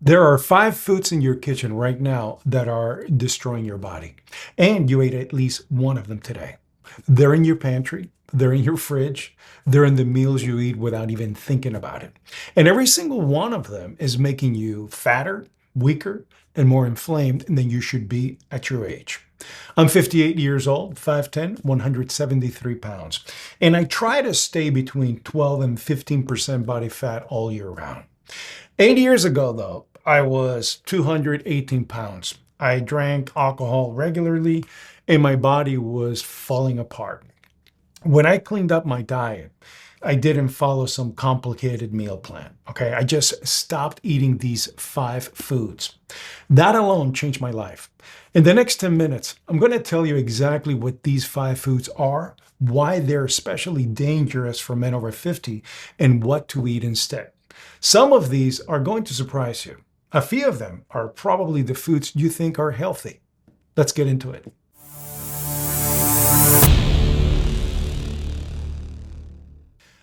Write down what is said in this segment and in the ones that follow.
There are 5 foods in your kitchen right now that are destroying your body, and you ate at least one of them today. They're in your pantry, they're in your fridge, they're in the meals you eat without even thinking about it. And every single one of them is making you fatter, weaker, and more inflamed than you should be at your age. I'm 58 years old, 5'10", 173 pounds, and I try to stay between 12 and 15% body fat all year round. 8 years ago, though, I was 218 pounds. I drank alcohol regularly and my body was falling apart. When I cleaned up my diet, I didn't follow some complicated meal plan. Okay. I just stopped eating these 5 foods. That alone changed my life. In the next 10 minutes, I'm going to tell you exactly what these 5 foods are, why they're especially dangerous for men over 50, and what to eat instead. Some of these are going to surprise you. A few of them are probably the foods you think are healthy. Let's get into it.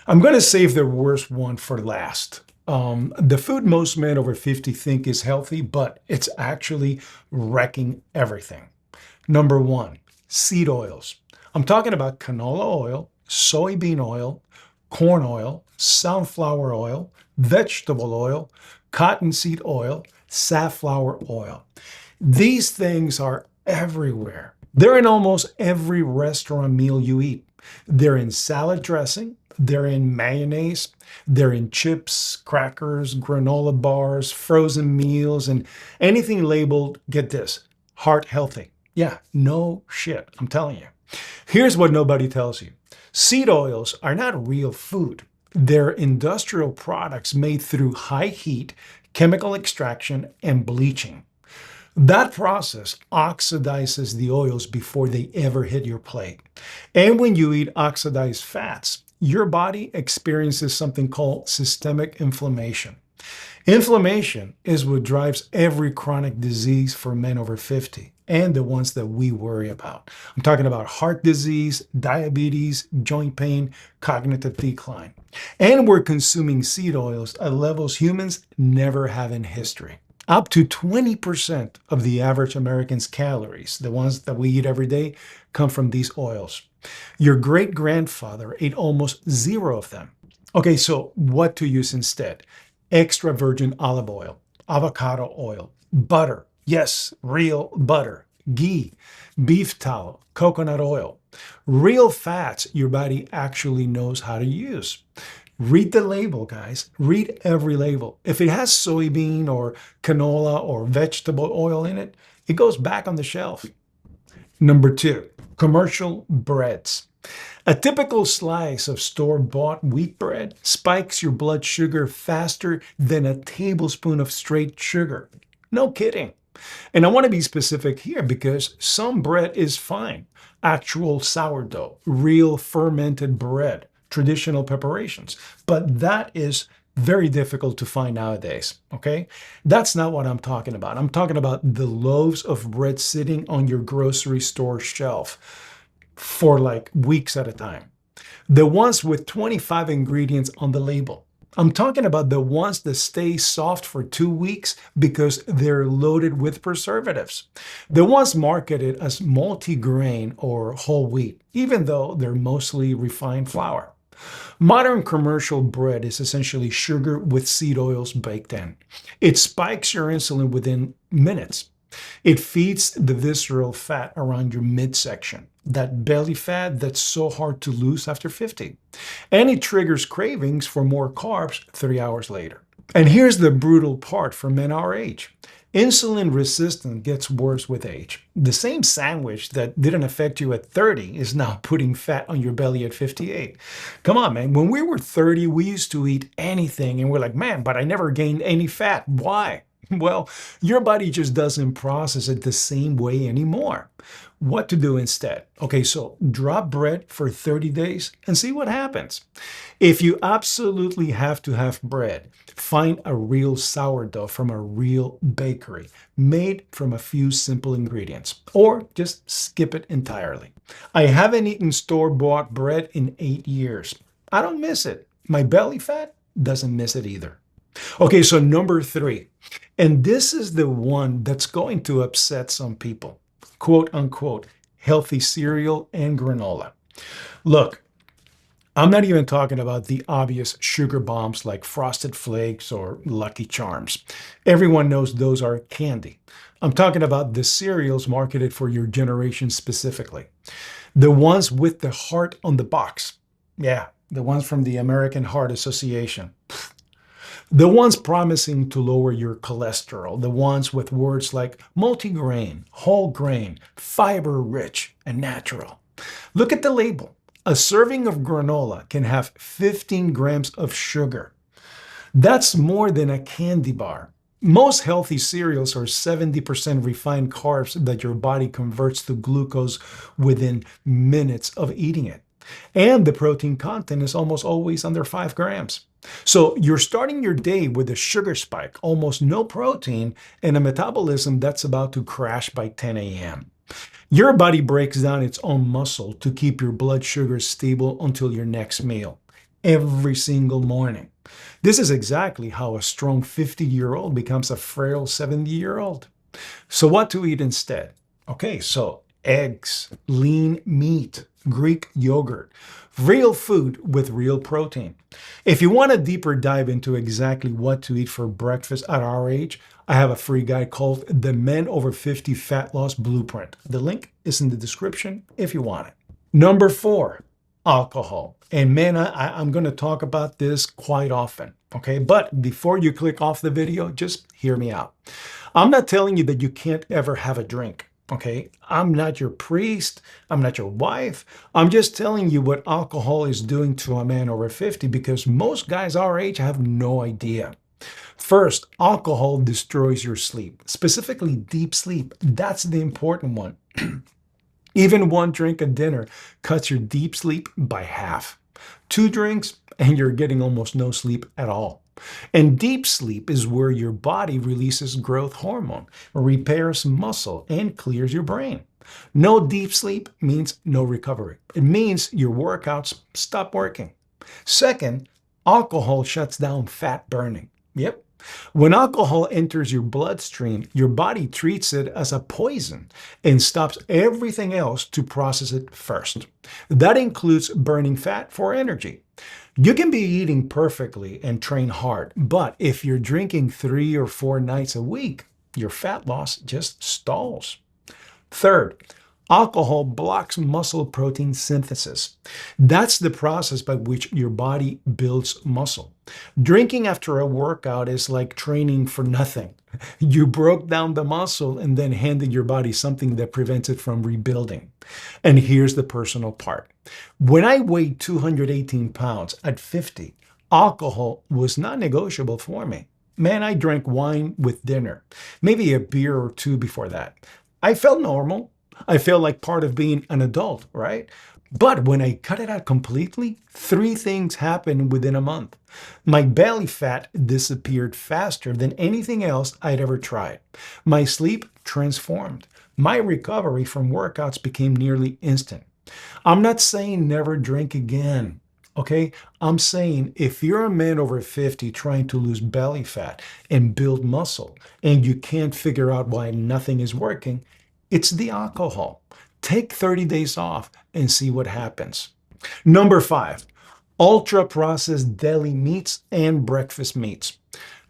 I'm going to save the worst one for last. The food most men over 50 think is healthy, but it's actually wrecking everything. Number one, seed oils. I'm talking about canola oil, soybean oil, corn oil, sunflower oil, vegetable oil, cottonseed oil, safflower oil. These things are everywhere. They're in almost every restaurant meal you eat. They're in salad dressing, they're in mayonnaise, they're in chips, crackers, granola bars, frozen meals, and anything labeled, get this, heart healthy. Yeah, no shit, I'm telling you. Here's what nobody tells you. Seed oils are not real food. They're industrial products made through high heat, chemical extraction, and bleaching. That process oxidizes the oils before they ever hit your plate. And when you eat oxidized fats, your body experiences something called systemic inflammation. Inflammation is what drives every chronic disease for men over 50 and the ones that we worry about. I'm talking about heart disease, diabetes, joint pain, cognitive decline. And we're consuming seed oils at levels humans never have in history. Up to 20% of the average American's calories, the ones that we eat every day, come from these oils. Your great-grandfather ate almost zero of them. Okay, so what to use instead? Extra virgin olive oil, avocado oil, butter, yes, real butter, ghee, beef tallow, coconut oil, real fats your body actually knows how to use. Read the label, guys. Read every label. If it has soybean or canola or vegetable oil in it, it goes back on the shelf. Number two, commercial breads. A typical slice of store-bought wheat bread spikes your blood sugar faster than a tablespoon of straight sugar. No kidding. And I want to be specific here because some bread is fine. Actual sourdough, real fermented bread, traditional preparations. But that is very difficult to find nowadays, okay? That's not what I'm talking about. I'm talking about the loaves of bread sitting on your grocery store shelf for like weeks at a time. The ones with 25 ingredients on the label. I'm talking about the ones that stay soft for 2 weeks because they're loaded with preservatives. The ones marketed as multi-grain or whole wheat, even though they're mostly refined flour. Modern commercial bread is essentially sugar with seed oils baked in. It spikes your insulin within minutes. It feeds the visceral fat around your midsection, that belly fat that's so hard to lose after 50. And it triggers cravings for more carbs 3 hours later. And here's the brutal part for men our age. Insulin resistance gets worse with age. The same sandwich that didn't affect you at 30 is now putting fat on your belly at 58. Come on, man. When we were 30, we used to eat anything and we're like, man, but I never gained any fat. Why? Well, your body just doesn't process it the same way anymore. What to do instead? Okay, so drop bread for 30 days and see what happens. If you absolutely have to have bread, find a real sourdough from a real bakery, made from a few simple ingredients, or just skip it entirely. I haven't eaten store-bought bread in 8 years. I don't miss it. My belly fat doesn't miss it either. Okay, so number three, and this is the one that's going to upset some people, quote unquote, healthy cereal and granola. Look, I'm not even talking about the obvious sugar bombs like Frosted Flakes or Lucky Charms. Everyone knows those are candy. I'm talking about the cereals marketed for your generation specifically. The ones with the heart on the box. Yeah, the ones from the American Heart Association. The ones promising to lower your cholesterol. The ones with words like multigrain, whole grain, fiber rich, and natural. Look at the label. A serving of granola can have 15 grams of sugar. That's more than a candy bar. Most healthy cereals are 70% refined carbs that your body converts to glucose within minutes of eating it. And the protein content is almost always under 5 grams. So you're starting your day with a sugar spike, almost no protein, and a metabolism that's about to crash by 10 a.m. Your body breaks down its own muscle to keep your blood sugar stable until your next meal, every single morning. This is exactly how a strong 50-year-old becomes a frail 70-year-old. So, what to eat instead? Okay, so eggs, lean meat, Greek yogurt, real food with real protein. If you want a deeper dive into exactly what to eat for breakfast at our age, I have a free guide called The Men Over 50 Fat Loss Blueprint. The link is in the description if you want it. Number four, alcohol. And man, I'm going to talk about this quite often. Okay, but before you click off the video, just hear me out. I'm not telling you that you can't ever have a drink. Okay, I'm not your priest. I'm not your wife. I'm just telling you what alcohol is doing to a man over 50 because most guys our age have no idea. First, alcohol destroys your sleep, specifically deep sleep. That's the important one. Even one drink at dinner cuts your deep sleep by half. Two drinks, and you're getting almost no sleep at all. And deep sleep is where your body releases growth hormone, repairs muscle, and clears your brain. No deep sleep means no recovery. It means your workouts stop working. Second, alcohol shuts down fat burning. Yep. When alcohol enters your bloodstream, your body treats it as a poison and stops everything else to process it first. That includes burning fat for energy. You can be eating perfectly and train hard, but if you're drinking 3 or 4 nights a week, your fat loss just stalls. Third, alcohol blocks muscle protein synthesis. That's the process by which your body builds muscle. Drinking after a workout is like training for nothing. You broke down the muscle and then handed your body something that prevents it from rebuilding. And here's the personal part. When I weighed 218 pounds at 50, alcohol was not negotiable for me. Man, I drank wine with dinner, maybe a beer or two before that. I felt normal. I felt like part of being an adult, right? But when I cut it out completely, 3 things happened within a month. My belly fat disappeared faster than anything else I'd ever tried. My sleep transformed. My recovery from workouts became nearly instant. I'm not saying never drink again. Okay, I'm saying if you're a man over 50 trying to lose belly fat and build muscle, and you can't figure out why nothing is working, it's the alcohol. Take 30 days off and see what happens. Number 5, ultra processed deli meats and breakfast meats.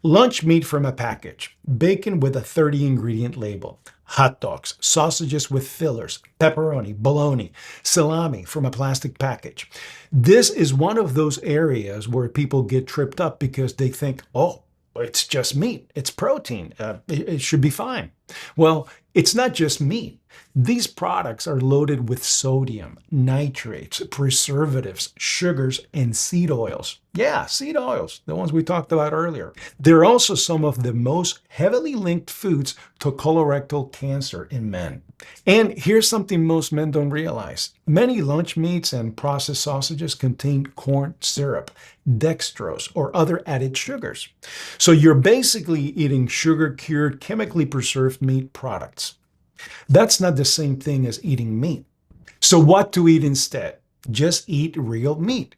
Lunch meat from a package, bacon with a 30 ingredient label, hot dogs, sausages with fillers, pepperoni, bologna, salami from a plastic package. This is one of those areas where people get tripped up because they think, oh, it's just meat. It's protein. It should be fine. Well, it's not just meat. These products are loaded with sodium, nitrates, preservatives, sugars, and seed oils. Yeah, seed oils, the ones we talked about earlier. They're also some of the most heavily linked foods to colorectal cancer in men. And here's something most men don't realize. Many lunch meats and processed sausages contain corn syrup, dextrose, or other added sugars. So you're basically eating sugar-cured, chemically preserved meat products. That's not the same thing as eating meat. So what to eat instead? Just eat real meat.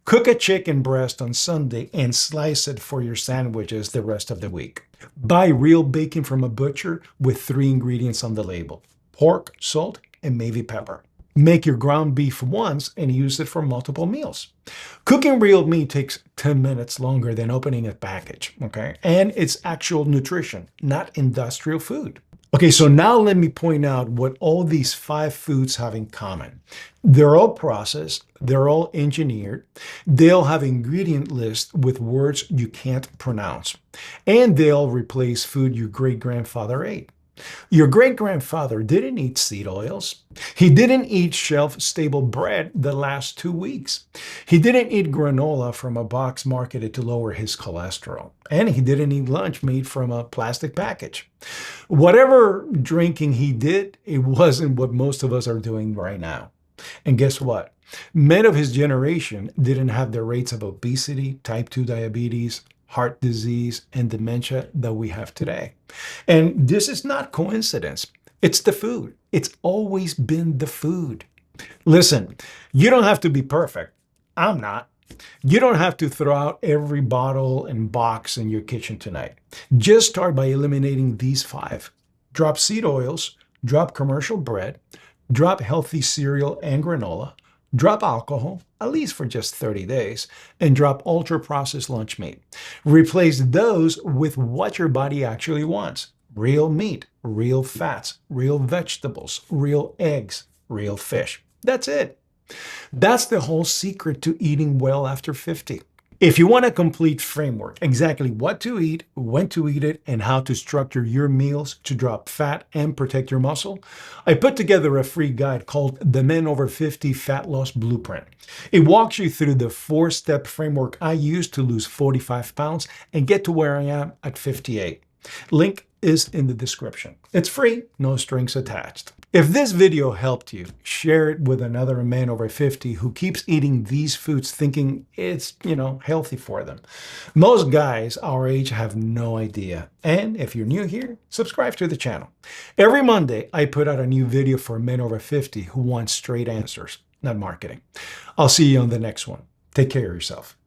Cook a chicken breast on Sunday and slice it for your sandwiches the rest of the week. Buy real bacon from a butcher with 3 ingredients on the label: pork, salt, and maybe pepper. Make your ground beef once and use it for multiple meals. Cooking real meat takes 10 minutes longer than opening a package, okay? And it's actual nutrition, not industrial food. Okay, so now let me point out what all these 5 foods have in common. They're all processed, they're all engineered, they all have ingredient lists with words you can't pronounce, and they all replace food your great-grandfather ate. Your great-grandfather didn't eat seed oils. He didn't eat shelf-stable bread the last 2 weeks. He didn't eat granola from a box marketed to lower his cholesterol. And he didn't eat lunch made from a plastic package. Whatever drinking he did, it wasn't what most of us are doing right now. And guess what? Men of his generation didn't have the rates of obesity, type 2 diabetes, heart disease, and dementia that we have today. And this is not coincidence. It's the food. It's always been the food. Listen, you don't have to be perfect. I'm not. You don't have to throw out every bottle and box in your kitchen tonight. Just start by eliminating these 5. Drop seed oils, drop commercial bread, drop healthy cereal and granola, drop alcohol, at least for just 30 days, and drop ultra-processed lunch meat. Replace those with what your body actually wants: real meat, real fats, real vegetables, real eggs, real fish. That's it. That's the whole secret to eating well after 50. If you want a complete framework, exactly what to eat, when to eat it, and how to structure your meals to drop fat and protect your muscle, I put together a free guide called The Men Over 50 Fat Loss Blueprint. It walks you through the 4-step framework I used to lose 45 pounds and get to where I am at 58. Link is in the description. It's free, no strings attached. If this video helped you, share it with another man over 50 who keeps eating these foods thinking it's, healthy for them. Most guys our age have no idea. And if you're new here, subscribe to the channel. Every Monday, I put out a new video for men over 50 who want straight answers, not marketing. I'll see you on the next one. Take care of yourself.